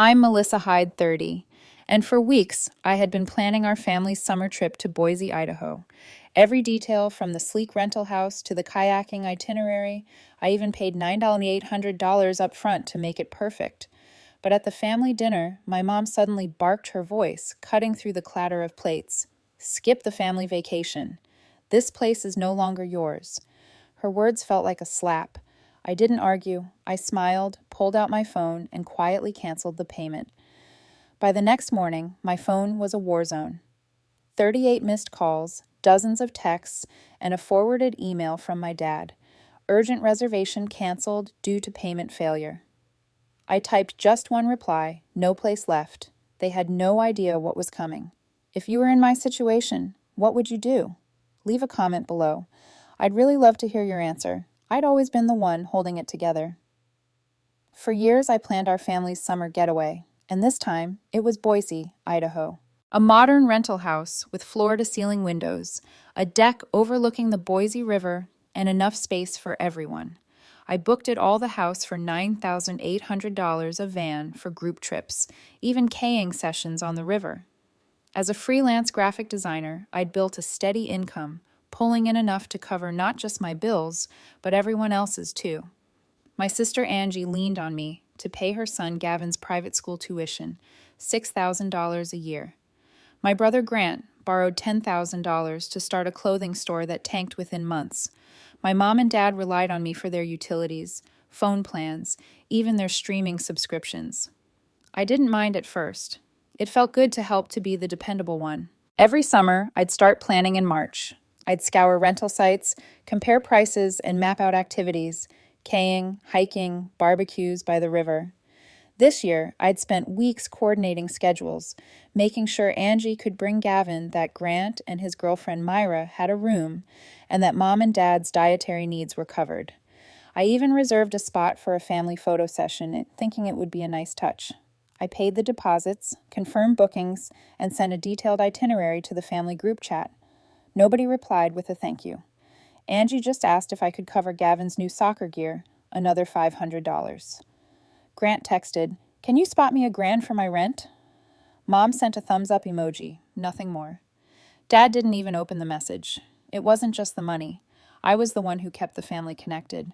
I'm Malissa Hyde, 30, and for weeks I had been planning our family's summer trip to Boise, Idaho. Every detail from the sleek rental house to the kayaking itinerary, I even paid $9,800 up front to make it perfect. But at the family dinner, my mom suddenly barked her voice, cutting through the clatter of plates. "Skip the family vacation. This place is no longer yours." Her words felt like a slap. I didn't argue. I smiled, pulled out my phone, and quietly canceled the payment. By the next morning, my phone was a war zone. 38 missed calls, dozens of texts, and a forwarded email from my dad. Urgent reservation canceled due to payment failure. I typed just one reply, no place left. They had no idea what was coming. If you were in my situation, what would you do? Leave a comment below. I'd really love to hear your answer. I'd always been the one holding it together. For years, I planned our family's summer getaway, and this time, it was Boise, Idaho. A modern rental house with floor-to-ceiling windows, a deck overlooking the Boise River, and enough space for everyone. I booked it all the house for $9,800 a van for group trips, even kaying sessions on the river. As a freelance graphic designer, I'd built a steady income, pulling in enough to cover not just my bills, but everyone else's too. My sister Angie leaned on me to pay her son Gavin's private school tuition, $6,000 a year. My brother Grant borrowed $10,000 to start a clothing store that tanked within months. My mom and dad relied on me for their utilities, phone plans, even their streaming subscriptions. I didn't mind at first. It felt good to help to be the dependable one. Every summer, I'd start planning in March. I'd scour rental sites, compare prices, and map out activities, kaying, hiking, barbecues by the river. This year, I'd spent weeks coordinating schedules, making sure Angie could bring Gavin that Grant and his girlfriend Myra had a room, and that Mom and Dad's dietary needs were covered. I even reserved a spot for a family photo session, thinking it would be a nice touch. I paid the deposits, confirmed bookings, and sent a detailed itinerary to the family group chat. Nobody replied with a thank you. Angie just asked if I could cover Gavin's new soccer gear, another $500. Grant texted, "Can you spot me $1,000 for my rent?" Mom sent a thumbs up emoji, nothing more. Dad didn't even open the message. It wasn't just the money. I was the one who kept the family connected.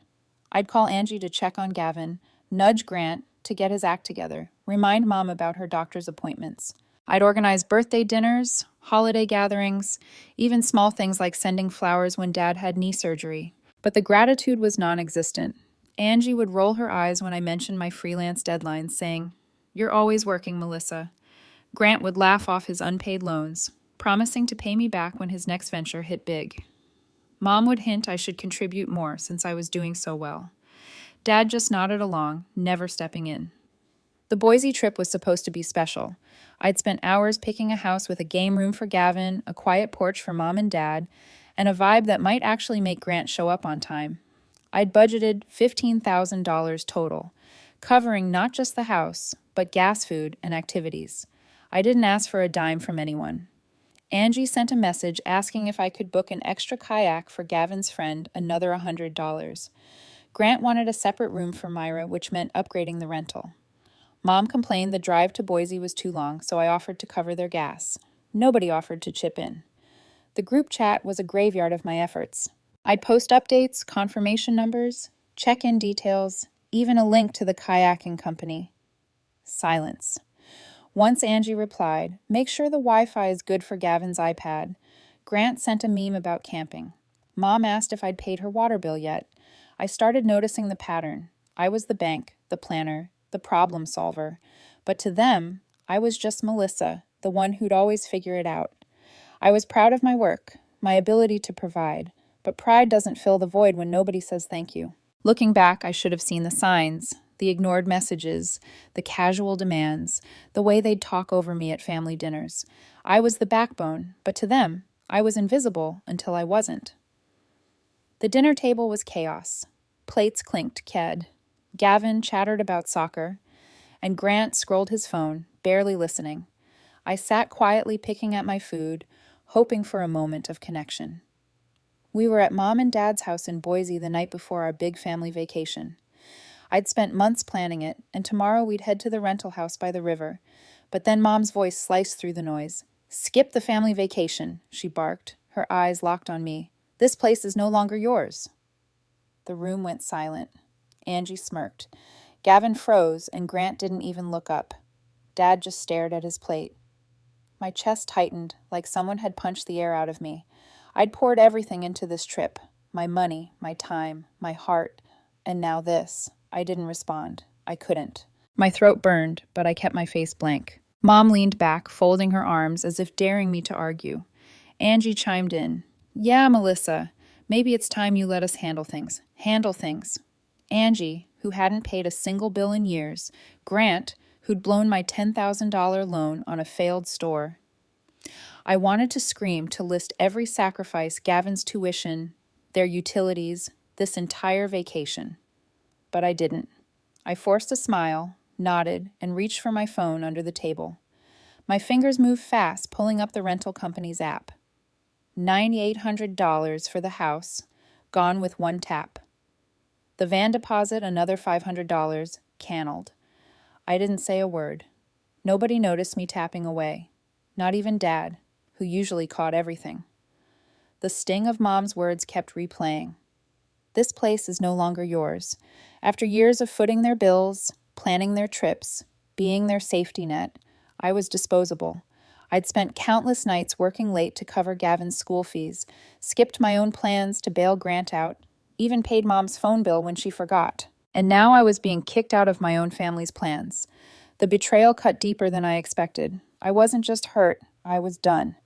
I'd call Angie to check on Gavin, nudge Grant to get his act together, remind Mom about her doctor's appointments. I'd organize birthday dinners, holiday gatherings, even small things like sending flowers when Dad had knee surgery. But the gratitude was non-existent. Angie would roll her eyes when I mentioned my freelance deadlines, saying, "You're always working, Melissa." Grant would laugh off his unpaid loans, promising to pay me back when his next venture hit big. Mom would hint I should contribute more since I was doing so well. Dad just nodded along, never stepping in. The Boise trip was supposed to be special. I'd spent hours picking a house with a game room for Gavin, a quiet porch for Mom and Dad, and a vibe that might actually make Grant show up on time. I'd budgeted $15,000 total, covering not just the house, but gas, food, and activities. I didn't ask for a dime from anyone. Angie sent a message asking if I could book an extra kayak for Gavin's friend, another $100. Grant wanted a separate room for Myra, which meant upgrading the rental. Mom complained the drive to Boise was too long, so I offered to cover their gas. Nobody offered to chip in. The group chat was a graveyard of my efforts. I'd post updates, confirmation numbers, check-in details, even a link to the kayaking company. Silence. Once Angie replied, "Make sure the Wi-Fi is good for Gavin's iPad." Grant sent a meme about camping. Mom asked if I'd paid her water bill yet. I started noticing the pattern. I was the bank, the planner, the problem solver. But to them, I was just Melissa, the one who'd always figure it out. I was proud of my work, my ability to provide, but pride doesn't fill the void when nobody says thank you. Looking back, I should have seen the signs, the ignored messages, the casual demands, the way they'd talk over me at family dinners. I was the backbone, but to them, I was invisible until I wasn't. The dinner table was chaos. Plates clinked, ked. Gavin chattered about soccer, and Grant scrolled his phone, barely listening. I sat quietly picking at my food, hoping for a moment of connection. We were at Mom and Dad's house in Boise the night before our big family vacation. I'd spent months planning it, and tomorrow we'd head to the rental house by the river. But then Mom's voice sliced through the noise. "Skip the family vacation," she barked, her eyes locked on me. "This place is no longer yours." The room went silent. Angie smirked. Gavin froze, and Grant didn't even look up. Dad just stared at his plate. My chest tightened, like someone had punched the air out of me. I'd poured everything into this trip. My money, my time, my heart. And now this. I didn't respond. I couldn't. My throat burned, but I kept my face blank. Mom leaned back, folding her arms as if daring me to argue. Angie chimed in. "Yeah, Melissa, maybe it's time you let us handle things. Handle things." Angie, who hadn't paid a single bill in years. Grant, who'd blown my $10,000 loan on a failed store. I wanted to scream, to list every sacrifice, Gavin's tuition, their utilities, this entire vacation. But I didn't. I forced a smile, nodded, and reached for my phone under the table. My fingers moved fast, pulling up the rental company's app. $9,800 for the house, gone with one tap. The van deposit, another $500, canned. I didn't say a word. Nobody noticed me tapping away. Not even Dad, who usually caught everything. The sting of Mom's words kept replaying. This place is no longer yours. After years of footing their bills, planning their trips, being their safety net, I was disposable. I'd spent countless nights working late to cover Gavin's school fees, skipped my own plans to bail Grant out, even paid Mom's phone bill when she forgot. And now I was being kicked out of my own family's plans. The betrayal cut deeper than I expected. I wasn't just hurt, I was done.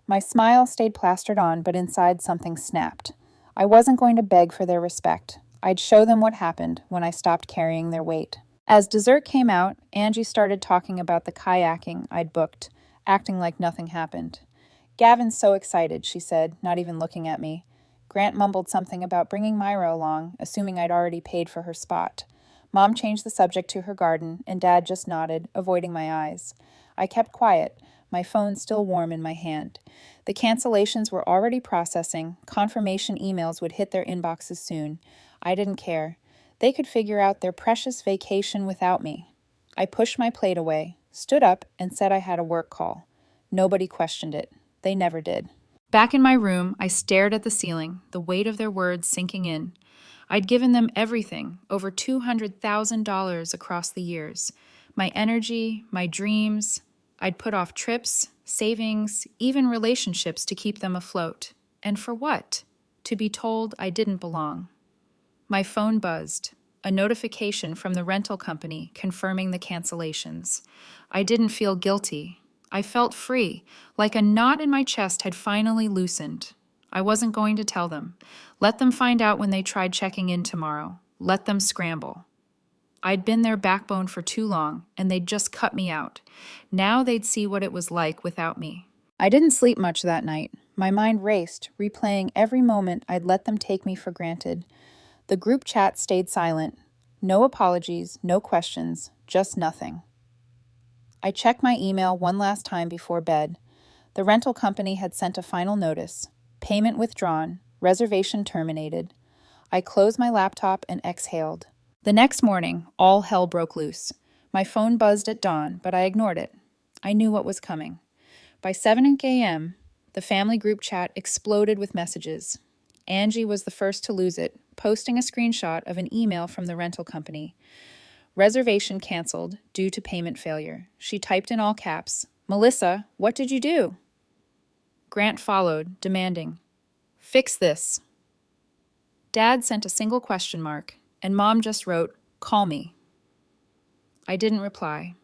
My smile stayed plastered on, but inside something snapped. I wasn't going to beg for their respect. I'd show them what happened when I stopped carrying their weight. As dessert came out, Angie started talking about the kayaking I'd booked, acting like nothing happened. "Gavin's so excited," she said, not even looking at me. Grant mumbled something about bringing Myra along, assuming I'd already paid for her spot. Mom changed the subject to her garden, and Dad just nodded, avoiding my eyes. I kept quiet, my phone still warm in my hand. The cancellations were already processing. Confirmation emails would hit their inboxes soon. I didn't care. They could figure out their precious vacation without me. I pushed my plate away, stood up, and said I had a work call. Nobody questioned it. They never did. Back in my room, I stared at the ceiling, the weight of their words sinking in. I'd given them everything, over $200,000 across the years. My energy, my dreams. I'd put off trips, savings, even relationships to keep them afloat. And for what? To be told I didn't belong. My phone buzzed. A notification from the rental company confirming the cancellations. I didn't feel guilty. I felt free, like a knot in my chest had finally loosened. I wasn't going to tell them. Let them find out when they tried checking in tomorrow. Let them scramble. I'd been their backbone for too long, and they'd just cut me out. Now they'd see what it was like without me. I didn't sleep much that night. My mind raced, replaying every moment I'd let them take me for granted. The group chat stayed silent. No apologies, no questions, just nothing. I checked my email one last time before bed. The rental company had sent a final notice. Payment withdrawn, reservation terminated. I closed my laptop and exhaled. The next morning, all hell broke loose. My phone buzzed at dawn, but I ignored it. I knew what was coming. By 7 a.m., the family group chat exploded with messages. Angie was the first to lose it, posting a screenshot of an email from the rental company. Reservation canceled due to payment failure. She typed in all caps, "Melissa, what did you do?" Grant followed, demanding, "Fix this." Dad sent a single question mark, and Mom just wrote, "Call me." I didn't reply.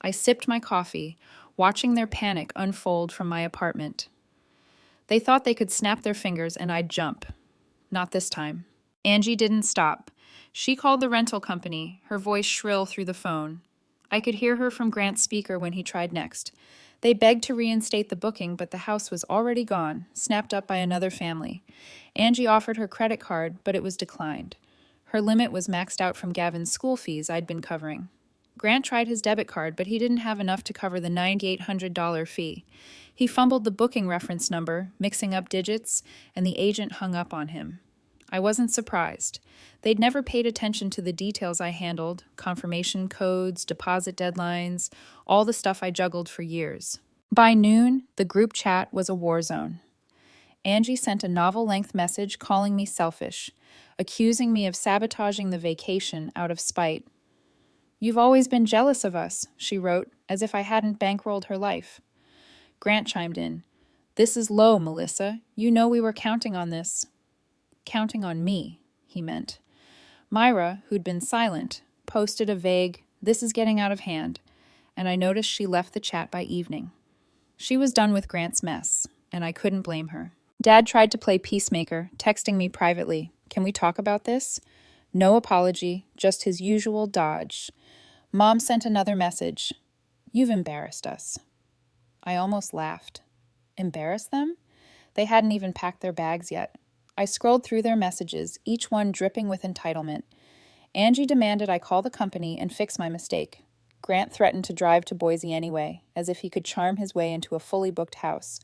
I sipped my coffee, watching their panic unfold from my apartment. They thought they could snap their fingers and I'd jump. Not this time. Angie didn't stop. She called the rental company, her voice shrill through the phone. I could hear her from Grant's speaker when he tried next. They begged to reinstate the booking, but the house was already gone, snapped up by another family. Angie offered her credit card, but it was declined. Her limit was maxed out from Gavin's school fees I'd been covering. Grant tried his debit card, but he didn't have enough to cover the $9,800 fee. He fumbled the booking reference number, mixing up digits, and the agent hung up on him. I wasn't surprised. They'd never paid attention to the details I handled, confirmation codes, deposit deadlines, all the stuff I juggled for years. By noon, the group chat was a war zone. Angie sent a novel-length message calling me selfish, accusing me of sabotaging the vacation out of spite. "You've always been jealous of us," she wrote, as if I hadn't bankrolled her life. Grant chimed in. "This is low, Melissa. You know we were counting on this." Counting on me, he meant. Myra, who'd been silent, posted a vague, "This is getting out of hand," and I noticed she left the chat by evening. She was done with Grant's mess, and I couldn't blame her. Dad tried to play peacemaker, texting me privately, "Can we talk about this?" No apology, just his usual dodge. Mom sent another message. "You've embarrassed us." I almost laughed. Embarrassed them? They hadn't even packed their bags yet. I scrolled through their messages, each one dripping with entitlement. Angie demanded I call the company and fix my mistake. Grant threatened to drive to Boise anyway, as if he could charm his way into a fully booked house.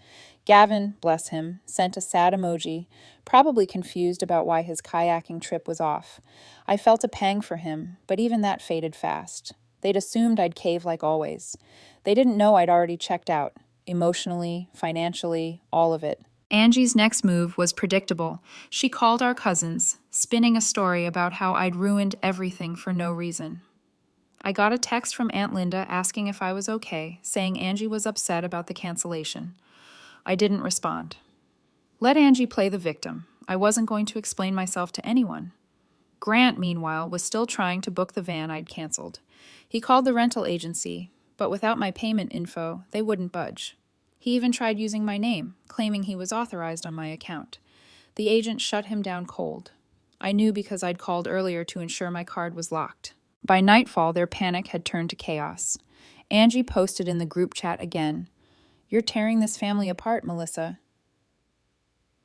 Gavin, bless him, sent a sad emoji, probably confused about why his kayaking trip was off. I felt a pang for him, but even that faded fast. They'd assumed I'd cave like always. They didn't know I'd already checked out, emotionally, financially, all of it. Angie's next move was predictable. She called our cousins, spinning a story about how I'd ruined everything for no reason. I got a text from Aunt Linda asking if I was okay, saying Angie was upset about the cancellation. I didn't respond. Let Angie play the victim. I wasn't going to explain myself to anyone. Grant, meanwhile, was still trying to book the van I'd canceled. He called the rental agency, but without my payment info, they wouldn't budge. He even tried using my name, claiming he was authorized on my account. The agent shut him down cold. I knew because I'd called earlier to ensure my card was locked. By nightfall, their panic had turned to chaos. Angie posted in the group chat again, "You're tearing this family apart, Melissa."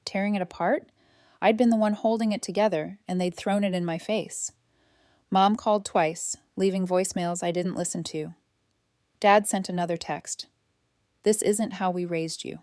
Tearing it apart? I'd been the one holding it together, and they'd thrown it in my face. Mom called twice, leaving voicemails I didn't listen to. Dad sent another text. "This isn't how we raised you."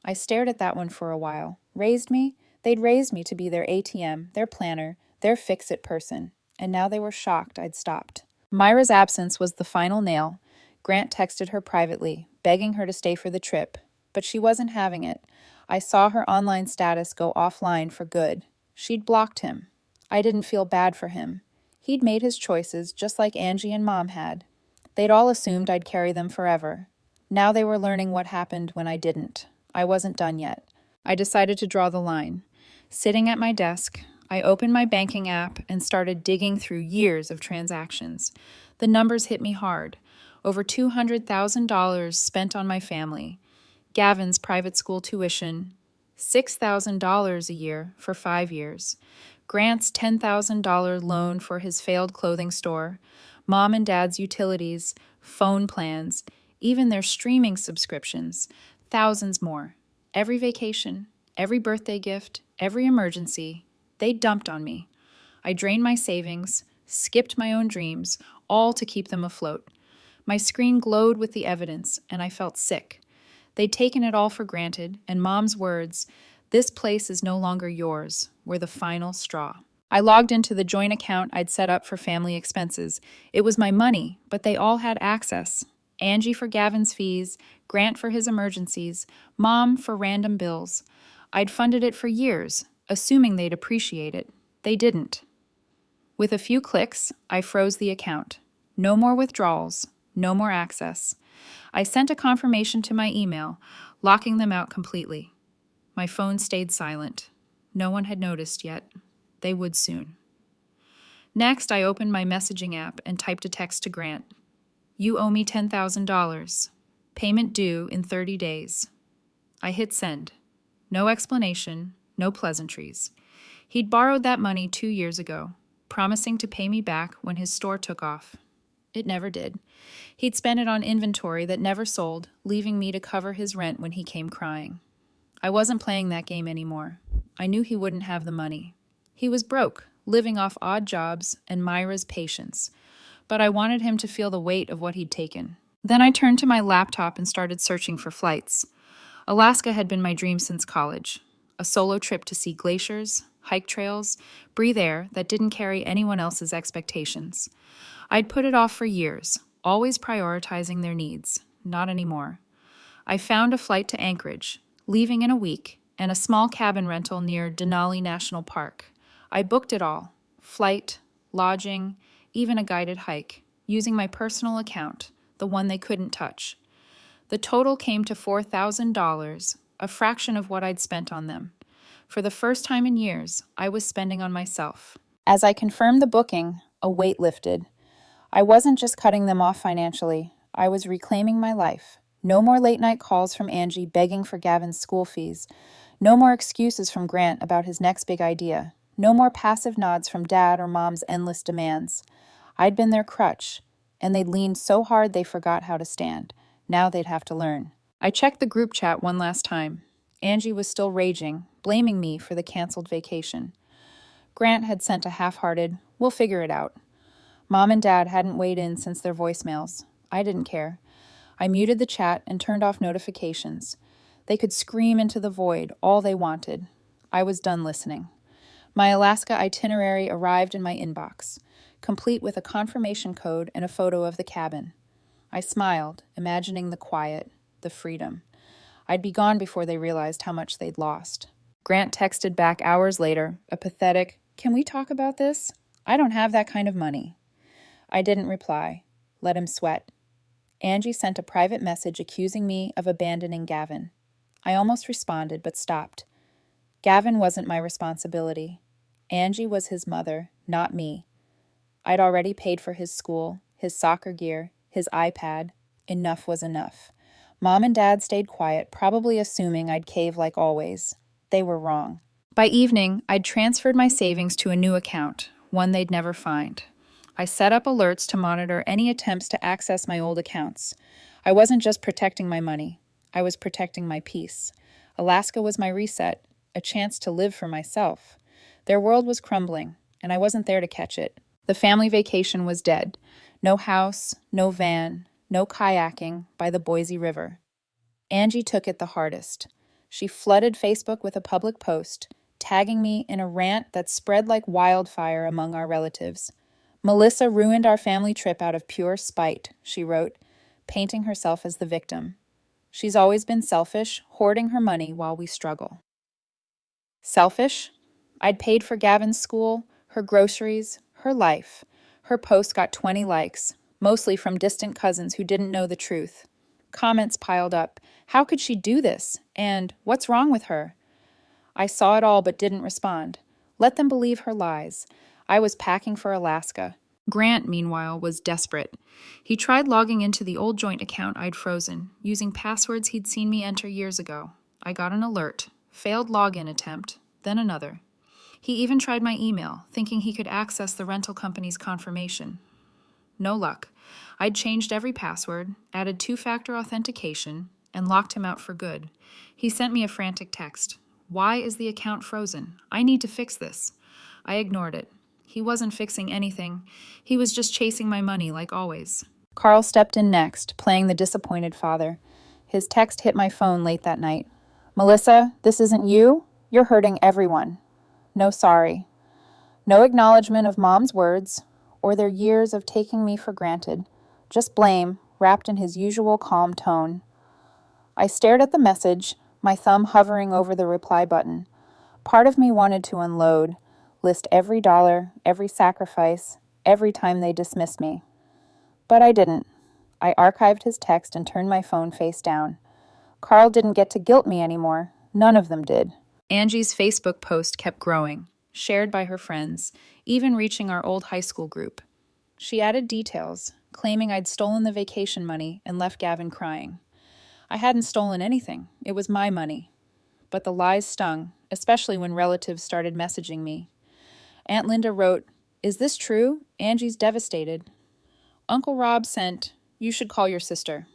I stared at that one for a while. Raised me? They'd raised me to be their ATM, their planner, their fix-it person, and now they were shocked I'd stopped. Myra's absence was the final nail. Grant texted her privately, begging her to stay for the trip, but she wasn't having it. I saw her online status go offline for good. She'd blocked him. I didn't feel bad for him. He'd made his choices just like Angie and Mom had. They'd all assumed I'd carry them forever. Now they were learning what happened when I didn't. I wasn't done yet. I decided to draw the line. Sitting at my desk, I opened my banking app and started digging through years of transactions. The numbers hit me hard. Over $200,000 spent on my family. Gavin's private school tuition, $6,000 a year for 5 years. Grant's $10,000 loan for his failed clothing store. Mom and Dad's utilities, phone plans, even their streaming subscriptions, thousands more. Every vacation, every birthday gift, every emergency, they dumped on me. I drained my savings, skipped my own dreams, all to keep them afloat. My screen glowed with the evidence, and I felt sick. They'd taken it all for granted, and Mom's words, "This place is no longer yours," were the final straw. I logged into the joint account I'd set up for family expenses. It was my money, but they all had access. Angie for Gavin's fees, Grant for his emergencies, Mom for random bills. I'd funded it for years, assuming they'd appreciate it. They didn't. With a few clicks, I froze the account. No more withdrawals, no more access. I sent a confirmation to my email, locking them out completely. My phone stayed silent. No one had noticed yet. They would soon. Next, I opened my messaging app and typed a text to Grant. "You owe me $10,000. Payment due in 30 days. I hit send. No explanation, no pleasantries. He'd borrowed that money 2 years ago, promising to pay me back when his store took off. It never did. He'd spent it on inventory that never sold, leaving me to cover his rent when he came crying. I wasn't playing that game anymore. I knew he wouldn't have the money. He was broke, living off odd jobs and Myra's patience. But I wanted him to feel the weight of what he'd taken. Then I turned to my laptop and started searching for flights. Alaska had been my dream since college. a solo trip to see glaciers, hike trails, breathe air that didn't carry anyone else's expectations. I'd put it off for years, always prioritizing their needs. Not anymore. I found a flight to Anchorage, leaving in a week, and a small cabin rental near Denali National Park. I booked it all: flight, lodging, even a guided hike, using my personal account, the one they couldn't touch. The total came to $4,000, a fraction of what I'd spent on them. For the first time in years, I was spending on myself. As I confirmed the booking, a weight lifted. I wasn't just cutting them off financially, I was reclaiming my life. No more late-night calls from Angie begging for Gavin's school fees. No more excuses from Grant about his next big idea. No more passive nods from Dad or Mom's endless demands. I'd been their crutch, and they'd leaned so hard they forgot how to stand. Now they'd have to learn. I checked the group chat one last time. Angie was still raging, blaming me for the canceled vacation. Grant had sent a half-hearted, "We'll figure it out." Mom and Dad hadn't weighed in since their voicemails. I didn't care. I muted the chat and turned off notifications. They could scream into the void all they wanted. I was done listening. My Alaska itinerary arrived in my inbox, complete with a confirmation code and a photo of the cabin. I smiled, imagining the quiet, the freedom. I'd be gone before they realized how much they'd lost. Grant texted back hours later, a pathetic, "Can we talk about this? I don't have that kind of money." I didn't reply. Let him sweat. Angie sent a private message accusing me of abandoning Gavin. I almost responded, but stopped. Gavin wasn't my responsibility. Angie was his mother, not me. I'd already paid for his school, his soccer gear, his iPad. Enough was enough. Mom and Dad stayed quiet, probably assuming I'd cave like always. They were wrong. By evening, I'd transferred my savings to a new account, one they'd never find. I set up alerts to monitor any attempts to access my old accounts. I wasn't just protecting my money. I was protecting my peace. Alaska was my reset, a chance to live for myself. Their world was crumbling, and I wasn't there to catch it. The family vacation was dead. No house, no van, no kayaking by the Boise River. Angie took it the hardest. She flooded Facebook with a public post, tagging me in a rant that spread like wildfire among our relatives. "Melissa ruined our family trip out of pure spite," she wrote, painting herself as the victim. "She's always been selfish, hoarding her money while we struggle." Selfish? I'd paid for Gavin's school, her groceries, her life. Her post got 20 likes, mostly from distant cousins who didn't know the truth. Comments piled up. How could she do this? And what's wrong with her? I saw it all but didn't respond. Let them believe her lies. I was packing for Alaska. Grant, meanwhile, was desperate. He tried logging into the old joint account I'd frozen, using passwords he'd seen me enter years ago. I got an alert. Failed login attempt, then another. He even tried my email, thinking he could access the rental company's confirmation. No luck. I'd changed every password, added two-factor authentication, and locked him out for good. He sent me a frantic text. "Why is the account frozen? I need to fix this." I ignored it. He wasn't fixing anything. He was just chasing my money like always. Carl stepped in next, playing the disappointed father. His text hit my phone late that night. "Melissa, this isn't you? You're hurting everyone." No sorry. No acknowledgement of Mom's words, or their years of taking me for granted. Just blame, wrapped in his usual calm tone. I stared at the message, my thumb hovering over the reply button. Part of me wanted to unload, list every dollar, every sacrifice, every time they dismissed me. But I didn't. I archived his text and turned my phone face down. Carl didn't get to guilt me anymore. None of them did. Angie's Facebook post kept growing, shared by her friends, even reaching our old high school group. She added details, claiming I'd stolen the vacation money and left Gavin crying. I hadn't stolen anything. It was my money. But the lies stung, especially when relatives started messaging me. Aunt Linda wrote, "Is this true? Angie's devastated." Uncle Rob sent, "You should call your sister."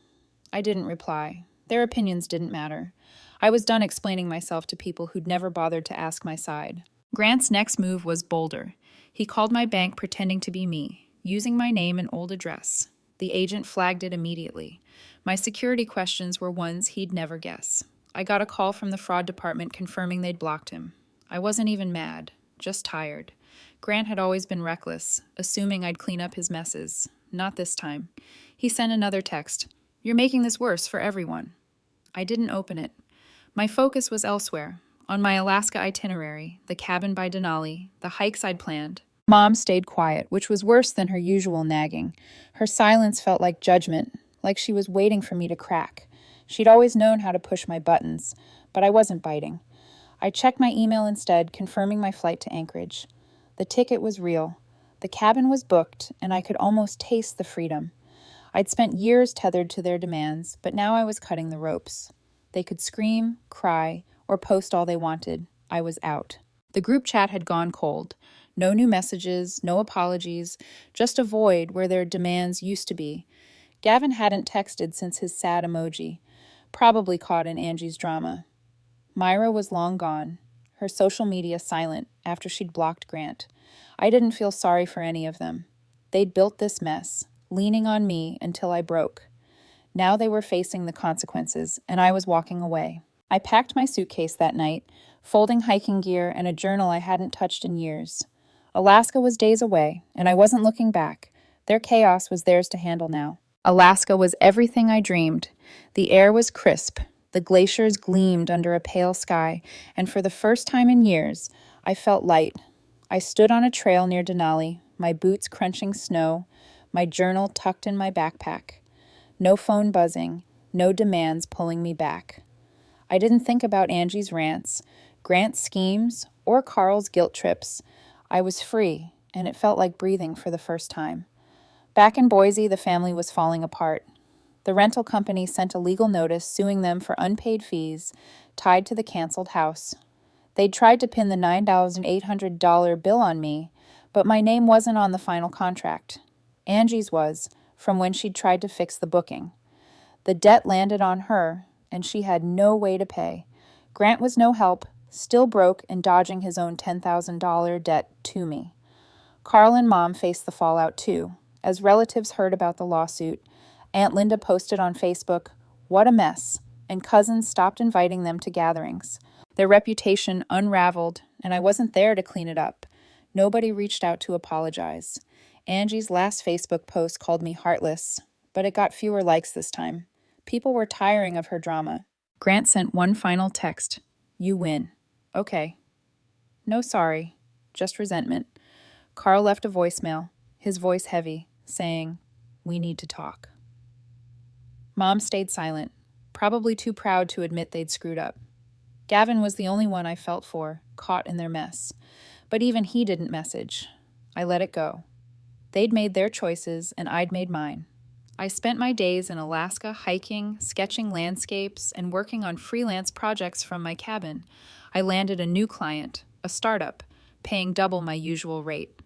I didn't reply. Their opinions didn't matter. I was done explaining myself to people who'd never bothered to ask my side. Grant's next move was bolder. He called my bank pretending to be me, using my name and old address. The agent flagged it immediately. My security questions were ones he'd never guess. I got a call from the fraud department confirming they'd blocked him. I wasn't even mad, just tired. Grant had always been reckless, assuming I'd clean up his messes. Not this time. He sent another text. "You're making this worse for everyone." I didn't open it. My focus was elsewhere, on my Alaska itinerary, the cabin by Denali, the hikes I'd planned. Mom stayed quiet, which was worse than her usual nagging. Her silence felt like judgment, like she was waiting for me to crack. She'd always known how to push my buttons, but I wasn't biting. I checked my email instead, confirming my flight to Anchorage. The ticket was real. The cabin was booked, and I could almost taste the freedom. I'd spent years tethered to their demands, but now I was cutting the ropes. They could scream, cry, or post all they wanted. I was out. The group chat had gone cold. No new messages, no apologies, just a void where their demands used to be. Gavin hadn't texted since his sad emoji, probably caught in Angie's drama. Myra was long gone, her social media silent after she'd blocked Grant. I didn't feel sorry for any of them. They'd built this mess, leaning on me until I broke. Now they were facing the consequences, and I was walking away. I packed my suitcase that night, folding hiking gear and a journal I hadn't touched in years. Alaska was days away, and I wasn't looking back. Their chaos was theirs to handle now. Alaska was everything I dreamed. The air was crisp, the glaciers gleamed under a pale sky, and for the first time in years, I felt light. I stood on a trail near Denali, my boots crunching snow, my journal tucked in my backpack. No phone buzzing, no demands pulling me back. I didn't think about Angie's rants, Grant's schemes, or Carl's guilt trips. I was free, and it felt like breathing for the first time. Back in Boise, the family was falling apart. The rental company sent a legal notice suing them for unpaid fees tied to the canceled house. They'd tried to pin the $9,800 bill on me, but my name wasn't on the final contract. Angie's was, from when she'd tried to fix the booking. The debt landed on her, and she had no way to pay. Grant was no help, still broke and dodging his own $10,000 debt to me. Carl and Mom faced the fallout too. As relatives heard about the lawsuit, Aunt Linda posted on Facebook, "What a mess," and cousins stopped inviting them to gatherings. Their reputation unraveled, and I wasn't there to clean it up. Nobody reached out to apologize. Angie's last Facebook post called me heartless, but it got fewer likes this time. People were tiring of her drama. Grant sent one final text. "You win." Okay. No sorry, just resentment. Carl left a voicemail, his voice heavy, saying, "We need to talk." Mom stayed silent, probably too proud to admit they'd screwed up. Gavin was the only one I felt for, caught in their mess. But even he didn't message. I let it go. They'd made their choices, and I'd made mine. I spent my days in Alaska hiking, sketching landscapes, and working on freelance projects from my cabin. I landed a new client, a startup, paying double my usual rate.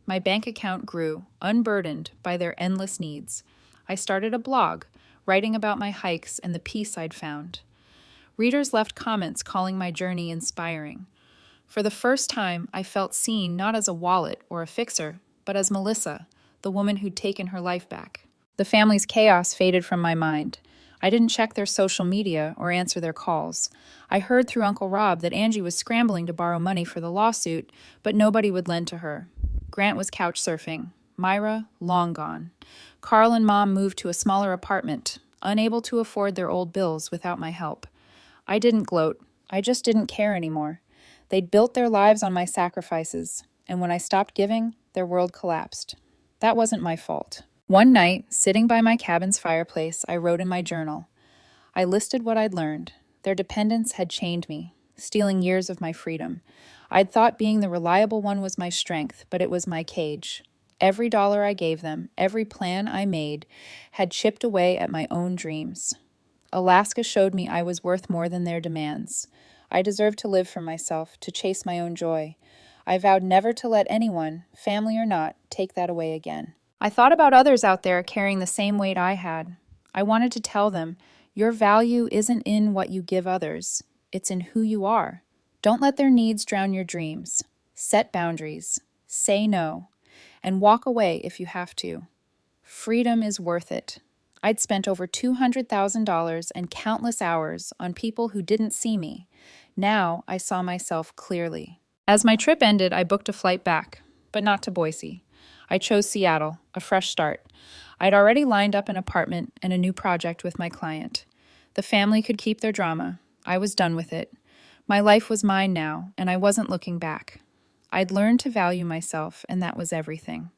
My bank account grew, unburdened by their endless needs. I started a blog, writing about my hikes and the peace I'd found. Readers left comments calling my journey inspiring. For the first time, I felt seen not as a wallet or a fixer, but as Melissa, the woman who'd taken her life back. The family's chaos faded from my mind. I didn't check their social media or answer their calls. I heard through Uncle Rob that Angie was scrambling to borrow money for the lawsuit, but nobody would lend to her. Grant was couch surfing. Myra, long gone. Carl and Mom moved to a smaller apartment, unable to afford their old bills without my help. I didn't gloat. I just didn't care anymore. They'd built their lives on my sacrifices, and when I stopped giving, their world collapsed. That wasn't my fault. One night, sitting by my cabin's fireplace, I wrote in my journal. I listed what I'd learned. Their dependence had chained me, stealing years of my freedom. I'd thought being the reliable one was my strength, but it was my cage. Every dollar I gave them, every plan I made, had chipped away at my own dreams. Alaska showed me I was worth more than their demands. I deserved to live for myself, to chase my own joy. I vowed never to let anyone, family or not, take that away again. I thought about others out there carrying the same weight I had. I wanted to tell them, your value isn't in what you give others. It's in who you are. Don't let their needs drown your dreams. Set boundaries. Say no. And walk away if you have to. Freedom is worth it. I'd spent over $200,000 and countless hours on people who didn't see me. Now I saw myself clearly. As my trip ended, I booked a flight back, but not to Boise. I chose Seattle, a fresh start. I'd already lined up an apartment and a new project with my client. The family could keep their drama. I was done with it. My life was mine now, and I wasn't looking back. I'd learned to value myself, and that was everything.